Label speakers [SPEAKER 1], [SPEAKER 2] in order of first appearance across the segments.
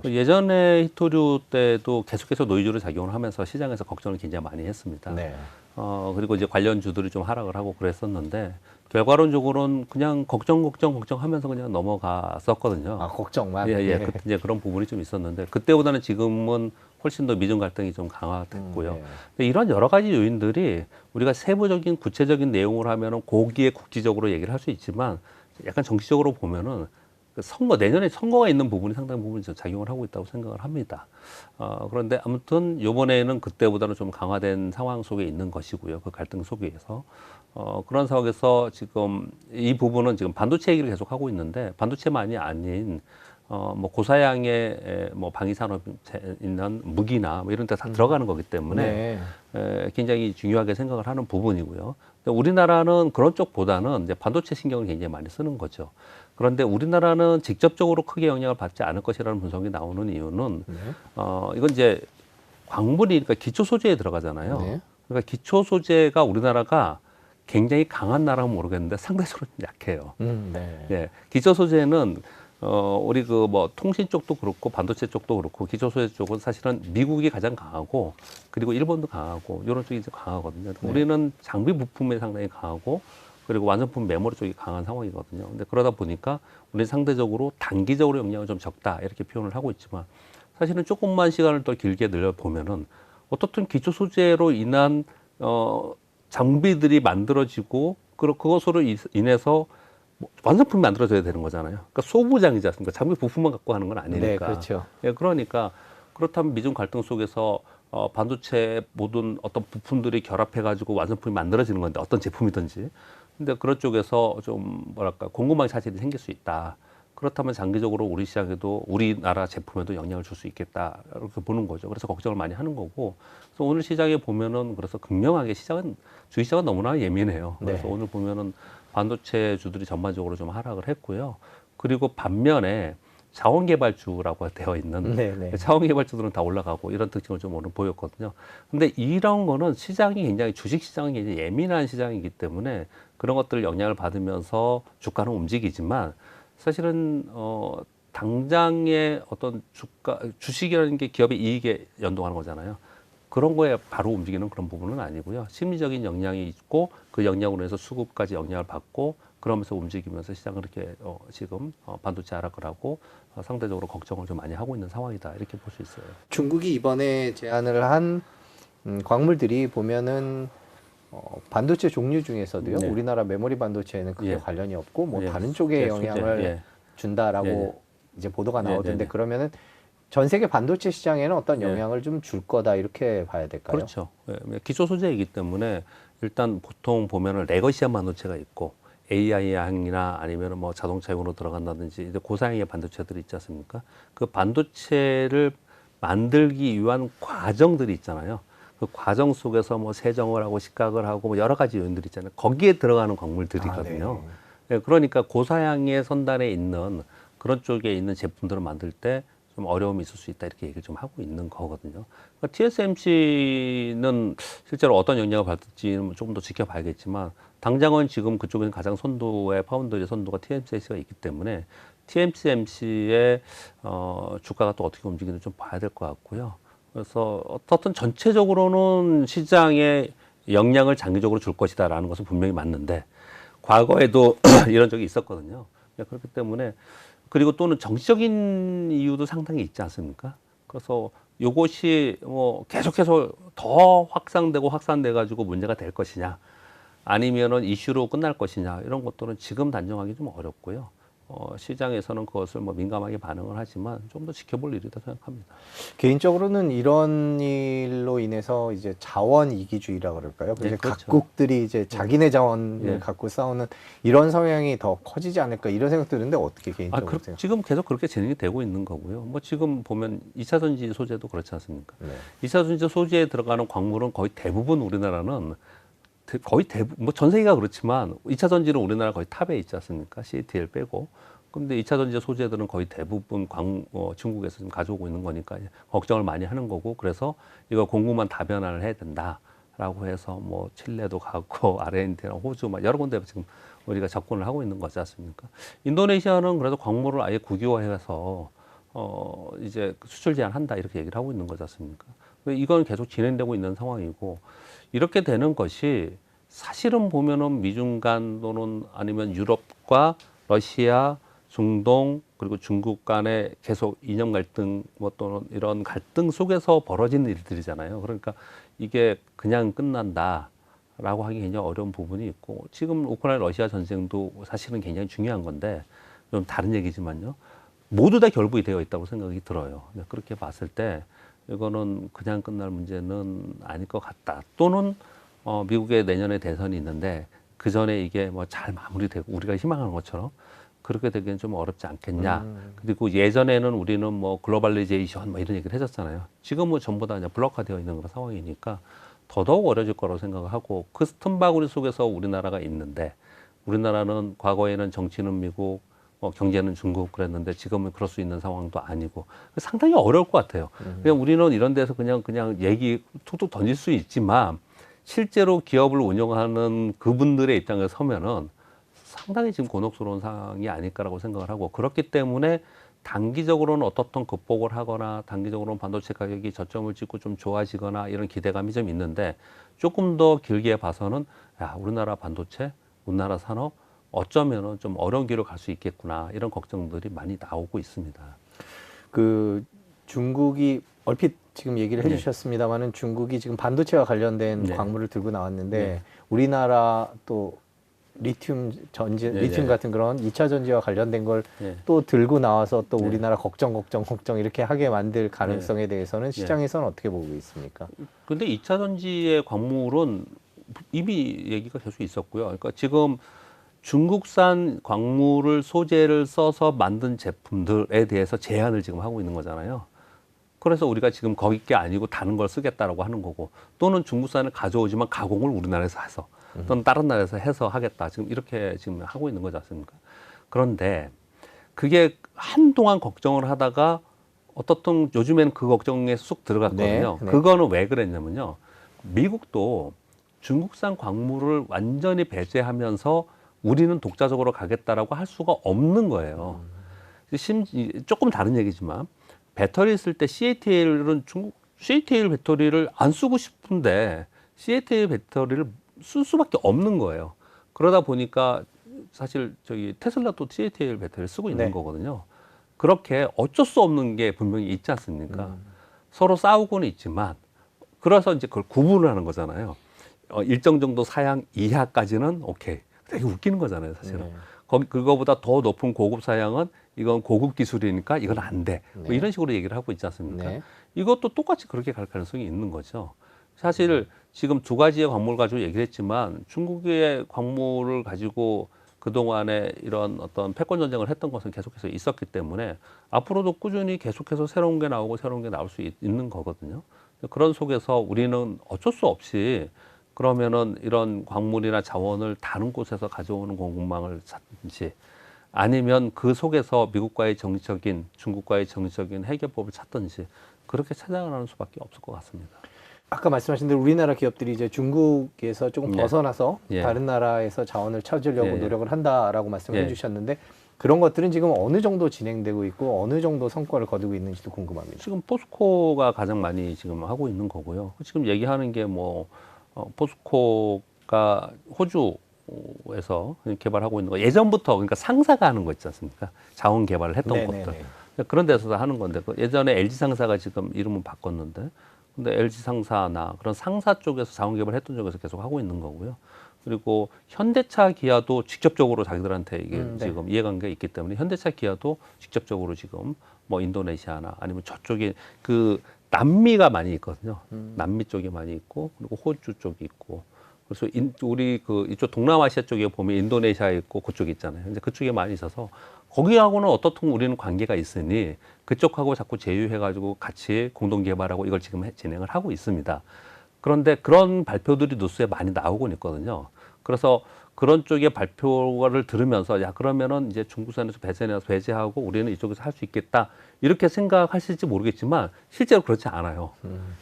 [SPEAKER 1] 예전에 히토류 때도 계속해서 노이즈로 작용을 하면서 시장에서 걱정을 굉장히 많이 했습니다.
[SPEAKER 2] 네.
[SPEAKER 1] 그리고 이제 관련주들이 좀 하락을 하고 그랬었는데 결과론적으로는 그냥 걱정하면서 그냥 넘어갔었거든요.
[SPEAKER 2] 아, 걱정만.
[SPEAKER 1] 예, 예.
[SPEAKER 2] 네.
[SPEAKER 1] 이제 그런 부분이 좀 있었는데 그때보다는 지금은 훨씬 더 미중 갈등이 좀 강화됐고요.
[SPEAKER 2] 네.
[SPEAKER 1] 근데 이런 여러 가지 요인들이 우리가 세부적인 구체적인 내용을 하면은 고기에 국지적으로 얘기를 할 수 있지만 약간 정치적으로 보면은 그 내년에 선거가 있는 부분이 상당 부분 작용을 하고 있다고 생각을 합니다. 그런데 아무튼 요번에는 그때보다는 좀 강화된 상황 속에 있는 것이고요. 그 갈등 속에서. 그런 상황에서 지금 이 부분은 지금 반도체 얘기를 계속 하고 있는데 반도체만이 아닌 뭐 고사양의 뭐 방위산업 있는 무기나 뭐 이런 데 다 들어가는 거기 때문에 굉장히 중요하게 생각을 하는 부분이고요. 근데 우리나라는 그런 쪽보다는 이제 반도체 신경을 굉장히 많이 쓰는 거죠. 그런데 우리나라는 직접적으로 크게 영향을 받지 않을 것이라는 분석이 나오는 이유는 이건 이제 광물이 그러니까 기초 소재에 들어가잖아요.
[SPEAKER 2] 네.
[SPEAKER 1] 그러니까 기초 소재가 우리나라가 굉장히 강한 나라는 모르겠는데 상대적으로 좀 약해요.
[SPEAKER 2] 네.
[SPEAKER 1] 예, 기초 소재는 우리 그 뭐 통신 쪽도 그렇고 반도체 쪽도 그렇고 기초 소재 쪽은 사실은 미국이 가장 강하고 그리고 일본도 강하고 이런 쪽이 이제 강하거든요. 우리는 장비 부품에 상당히 강하고 그리고 완성품 메모리 쪽이 강한 상황이거든요. 근데 그러다 보니까 우리 상대적으로 단기적으로 영향이 좀 적다 이렇게 표현을 하고 있지만 사실은 조금만 시간을 더 길게 늘려 보면은 어떻든 기초 소재로 인한 장비들이 만들어지고 그것으로 인해서 완성품이 만들어져야 되는 거잖아요. 그러니까 소부장이지 않습니까? 장비 부품만 갖고 하는 건 아니니까.
[SPEAKER 2] 네, 그렇죠.
[SPEAKER 1] 예, 그러니까 그렇다면 미중 갈등 속에서 반도체 모든 어떤 부품들이 결합해가지고 완성품이 만들어지는 건데 어떤 제품이든지. 근데 그런 쪽에서 좀 뭐랄까 공급망 차질이 생길 수 있다. 그렇다면 장기적으로 우리 시장에도 우리나라 제품에도 영향을 줄 수 있겠다 이렇게 보는 거죠. 그래서 걱정을 많이 하는 거고. 그래서 오늘 시장에 보면은 그래서 극명하게 주식시장은 너무나 예민해요. 그래서 오늘 보면은 반도체 주들이 전반적으로 좀 하락을 했고요. 그리고 반면에 자원개발주라고 되어 있는 자원개발주들은 다 올라가고 이런 특징을 좀 오늘 보였거든요. 근데 이런 거는 시장이 굉장히 주식시장이 굉장히 예민한 시장이기 때문에 그런 것들 영향을 받으면서 주가는 움직이지만 사실은 당장의 어떤 주식이라는 게 기업의 이익에 연동하는 거잖아요. 그런 거에 바로 움직이는 그런 부분은 아니고요. 심리적인 영향이 있고 그 영향으로 해서 수급까지 영향을 받고 그러면서 움직이면서 시장을 이렇게 지금 반도체 하락을 하고 상대적으로 걱정을 좀 많이 하고 있는 상황이다 이렇게 볼 수 있어요.
[SPEAKER 2] 중국이 이번에 제안을 한 광물들이 보면은 반도체 종류 중에서도요.
[SPEAKER 1] 네.
[SPEAKER 2] 우리나라 메모리 반도체에는 크게
[SPEAKER 1] 예.
[SPEAKER 2] 관련이 없고 뭐
[SPEAKER 1] 예.
[SPEAKER 2] 다른 쪽에
[SPEAKER 1] 예,
[SPEAKER 2] 영향을
[SPEAKER 1] 예.
[SPEAKER 2] 준다라고 이제 보도가 나오던데
[SPEAKER 1] 네.
[SPEAKER 2] 그러면은 전 세계 반도체 시장에는 어떤
[SPEAKER 1] 예.
[SPEAKER 2] 영향을 좀 줄 거다 이렇게 봐야 될까요?
[SPEAKER 1] 그렇죠. 예, 기초 소재이기 때문에 일단 보통 보면은 레거시한 반도체가 있고 AI향이나 아니면은 뭐 자동차용으로 들어간다든지 이제 고사양의 반도체들이 있지 않습니까? 그 반도체를 만들기 위한 과정들이 있잖아요. 그 과정 속에서 뭐 세정을 하고 식각을 하고 뭐 여러 가지 요인들이 있잖아요. 거기에 들어가는 광물들이거든요. 예, 그러니까 고사양의 선단에 있는 그런 쪽에 있는 제품들을 만들 때 좀 어려움이 있을 수 있다 이렇게 얘기를 좀 하고 있는 거거든요. 그러니까 TSMC는 실제로 어떤 영향을 받을지는 조금 더 지켜봐야겠지만 당장은 지금 그쪽에는 가장 선두의 파운드리 선두가 TSMC가 있기 때문에 TSMC의 주가가 또 어떻게 움직이는지 좀 봐야 될 것 같고요. 그래서 어떻든 전체적으로는 시장에 영향을 장기적으로 줄 것이다라는 것은 분명히 맞는데 과거에도 이런 적이 있었거든요. 그렇기 때문에 그리고 또는 정치적인 이유도 상당히 있지 않습니까? 그래서 요것이 뭐 계속해서 더 확산돼 가지고 문제가 될 것이냐 아니면은 이슈로 끝날 것이냐 이런 것들은 지금 단정하기 좀 어렵고요. 시장에서는 그것을 뭐 민감하게 반응을 하지만 좀 더 지켜볼 일이다 생각합니다.
[SPEAKER 2] 개인적으로는 이런 일로 인해서 이제 자원 이기주의라 그럴까요?
[SPEAKER 1] 네,
[SPEAKER 2] 이제
[SPEAKER 1] 그렇죠.
[SPEAKER 2] 각국들이 이제 자기네 자원을 갖고 싸우는 이런 성향이 더 커지지 않을까 이런 생각 드는데 어떻게 개인적으로 생각하세요?
[SPEAKER 1] 지금 계속 그렇게 진행이 되고 있는 거고요. 뭐 지금 보면 2차 전지 소재도 그렇지 않습니까? 2차 전지 소재에 들어가는 광물은 거의 대부분 우리나라는 거의 대부분 뭐 전 세계가 그렇지만 2차 전지는 우리나라 거의 탑에 있지 않습니까? CATL 빼고. 근데 2차 전지 소재들은 거의 대부분 중국에서 지금 가져오고 있는 거니까 걱정을 많이 하는 거고 그래서 이거 공급만 다변화를 해야 된다라고 해서 뭐 칠레도 가고 아르헨티나, 호주 막 여러 군데 지금 우리가 접근을 하고 있는 거지 않습니까? 인도네시아는 그래도 광물을 아예 국유화해서 이제 수출 제한한다 이렇게 얘기를 하고 있는 거지 않습니까? 이건 계속 진행되고 있는 상황이고 이렇게 되는 것이 사실은 보면은 미중 간 또는 아니면 유럽과 러시아, 중동 그리고 중국 간에 계속 이념 갈등 뭐 또는 이런 갈등 속에서 벌어지는 일들이잖아요. 그러니까 이게 그냥 끝난다라고 하기 굉장히 어려운 부분이 있고 지금 우크라이나 러시아 전쟁도 사실은 굉장히 중요한 건데 좀 다른 얘기지만요. 모두 다 결부이 되어 있다고 생각이 들어요. 그렇게 봤을 때 이거는 그냥 끝날 문제는 아닐 것 같다. 또는 미국의 내년에 대선이 있는데 그 전에 이게 뭐 잘 마무리되고 우리가 희망하는 것처럼 그렇게 되기는 좀 어렵지 않겠냐. 그리고 예전에는 우리는 뭐 글로벌리제이션 뭐 이런 얘기를 해줬잖아요. 지금은 전부 다 그냥 블록화되어 있는 그런 상황이니까 더더욱 어려질 거라고 생각을 하고 그 틈바구니 속에서 우리나라가 있는데 우리나라는 과거에는 정치는 미국, 경제는 중국 그랬는데 지금은 그럴 수 있는 상황도 아니고 상당히 어려울 것 같아요. 그냥 우리는 이런 데서 그냥 얘기 툭툭 던질 수 있지만 실제로 기업을 운영하는 그분들의 입장에 서면은 상당히 지금 곤혹스러운 상황이 아닐까라고 생각을 하고 그렇기 때문에 단기적으로는 어떻든 극복을 하거나 단기적으로는 반도체 가격이 저점을 찍고 좀 좋아지거나 이런 기대감이 좀 있는데 조금 더 길게 봐서는 야, 우리나라 반도체, 우리나라 산업 어쩌면은 좀 어려운 길을 갈 수 있겠구나 이런 걱정들이 많이 나오고 있습니다.
[SPEAKER 2] 그 중국이 얼핏 지금 얘기를
[SPEAKER 1] 네.
[SPEAKER 2] 해주셨습니다만은 중국이 지금 반도체와 관련된
[SPEAKER 1] 네.
[SPEAKER 2] 광물을 들고 나왔는데
[SPEAKER 1] 네.
[SPEAKER 2] 우리나라 또 리튬 전지,
[SPEAKER 1] 네,
[SPEAKER 2] 리튬
[SPEAKER 1] 네.
[SPEAKER 2] 같은 그런 2차 전지와 관련된 걸
[SPEAKER 1] 네.
[SPEAKER 2] 또 들고 나와서 또
[SPEAKER 1] 네.
[SPEAKER 2] 우리나라 걱정 이렇게 하게 만들 가능성에 대해서는
[SPEAKER 1] 네.
[SPEAKER 2] 시장에서는 어떻게 보고 있습니까?
[SPEAKER 1] 근데 2차 전지의 광물은 이미 얘기가 계속 있었고요. 그러니까 지금 중국산 광물을 소재를 써서 만든 제품들에 대해서 제한을 지금 하고 있는 거잖아요. 그래서 우리가 지금 거기 게 아니고 다른 걸 쓰겠다라고 하는 거고 또는 중국산을 가져오지만 가공을 우리나라에서 해서 또는 다른 나라에서 해서 하겠다. 지금 이렇게 지금 하고 있는 거지 않습니까? 그런데 그게 한동안 걱정을 하다가 어떻든 요즘에는 그 걱정에 쑥 들어갔거든요.
[SPEAKER 2] 네, 네.
[SPEAKER 1] 그거는 왜 그랬냐면요. 미국도 중국산 광물을 완전히 배제하면서 우리는 독자적으로 가겠다라고 할 수가 없는 거예요. 조금 다른 얘기지만 배터리 쓸 때 CATL은 CATL 배터리를 안 쓰고 싶은데 CATL 배터리를 쓸 수밖에 없는 거예요. 그러다 보니까 사실 저기 테슬라도 CATL 배터리를 쓰고 있는
[SPEAKER 2] 네.
[SPEAKER 1] 거거든요. 그렇게 어쩔 수 없는 게 분명히 있지 않습니까? 서로 싸우고는 있지만 그래서 이제 그걸 구분을 하는 거잖아요. 일정 정도 사양 이하까지는 오케이. 되게 웃기는 거잖아요, 사실은.
[SPEAKER 2] 네.
[SPEAKER 1] 그거보다 더 높은 고급 사양은 이건 고급 기술이니까 이건 안 돼. 뭐
[SPEAKER 2] 네.
[SPEAKER 1] 이런 식으로 얘기를 하고 있지 않습니까?
[SPEAKER 2] 네.
[SPEAKER 1] 이것도 똑같이 그렇게 갈 가능성이 있는 거죠. 사실 지금 두 가지의 광물 가지고 얘기를 했지만 중국의 광물을 가지고 그동안에 이런 어떤 패권 전쟁을 했던 것은 계속해서 있었기 때문에 앞으로도 꾸준히 계속해서 새로운 게 나오고 새로운 게 나올 수 있는 거거든요. 그런 속에서 우리는 어쩔 수 없이 그러면은 이런 광물이나 자원을 다른 곳에서 가져오는 공급망을 찾든지 아니면 그 속에서 미국과의 정치적인 중국과의 정치적인 해결법을 찾든지 그렇게 찾아가는 수밖에 없을 것 같습니다.
[SPEAKER 2] 아까 말씀하신 대로 우리나라 기업들이 이제 중국에서 조금
[SPEAKER 1] 예.
[SPEAKER 2] 벗어나서
[SPEAKER 1] 예.
[SPEAKER 2] 다른 나라에서 자원을 찾으려고
[SPEAKER 1] 예, 예.
[SPEAKER 2] 노력을 한다라고 말씀을
[SPEAKER 1] 예.
[SPEAKER 2] 해주셨는데 그런 것들은 지금 어느 정도 진행되고 있고 어느 정도 성과를 거두고 있는지도 궁금합니다.
[SPEAKER 1] 지금 포스코가 가장 많이 지금 하고 있는 거고요. 지금 얘기하는 게 뭐 포스코가 호주에서 개발하고 있는 거 예전부터 그러니까 상사가 하는 거 있지 않습니까? 자원 개발을 했던
[SPEAKER 2] 네네네.
[SPEAKER 1] 것들 그런 데서 하는 건데 예전에 LG 상사가 지금 이름은 바꿨는데 근데 LG 상사나 그런 상사 쪽에서 자원 개발했던 쪽에서 계속 하고 있는 거고요. 그리고 현대차 기아도 직접적으로 자기들한테 이게
[SPEAKER 2] 네.
[SPEAKER 1] 지금 이해관계가 있기 때문에 현대차 기아도 직접적으로 지금 뭐 인도네시아나 아니면 저쪽에 그 남미가 많이 있거든요. 남미 쪽에 많이 있고 그리고 호주 쪽이 있고 그래서 우리 그 이쪽 동남아시아 쪽에 보면 인도네시아에 있고 그쪽에 있잖아요. 이제 그쪽에 많이 있어서 거기하고는 어떻든 우리는 관계가 있으니 그쪽하고 자꾸 제휴해가지고 같이 공동 개발하고 이걸 지금 진행을 하고 있습니다. 그런데 그런 발표들이 뉴스에 많이 나오곤 있거든요. 그래서 그런 쪽의 발표를 들으면서 야 그러면은 이제 중국산에서 배제하고 우리는 이쪽에서 할 수 있겠다 이렇게 생각하실지 모르겠지만 실제로 그렇지 않아요.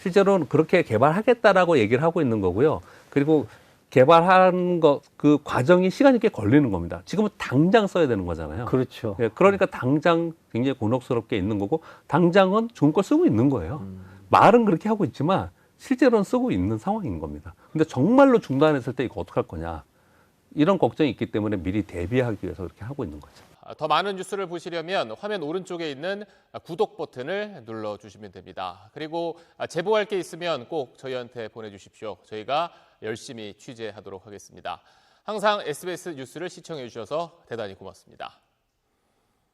[SPEAKER 1] 실제로는 그렇게 개발하겠다라고 얘기를 하고 있는 거고요. 그리고 개발하는 그 과정이 시간이 꽤 걸리는 겁니다. 지금은 당장 써야 되는 거잖아요.
[SPEAKER 2] 그렇죠.
[SPEAKER 1] 예, 그러니까 당장 굉장히 곤혹스럽게 있는 거고, 당장은 좋은 걸 쓰고 있는 거예요. 말은 그렇게 하고 있지만 실제로는 쓰고 있는 상황인 겁니다. 근데 정말로 중단했을 때 이거 어떡할 거냐, 이런 걱정이 있기 때문에 미리 대비하기 위해서 그렇게 하고 있는 거죠.
[SPEAKER 3] 더 많은 뉴스를 보시려면 화면 오른쪽에 있는 구독 버튼을 눌러주시면 됩니다. 그리고 제보할 게 있으면 꼭 저희한테 보내주십시오. 저희가 열심히 취재하도록 하겠습니다. 항상 SBS 뉴스를 시청해 주셔서 대단히 고맙습니다.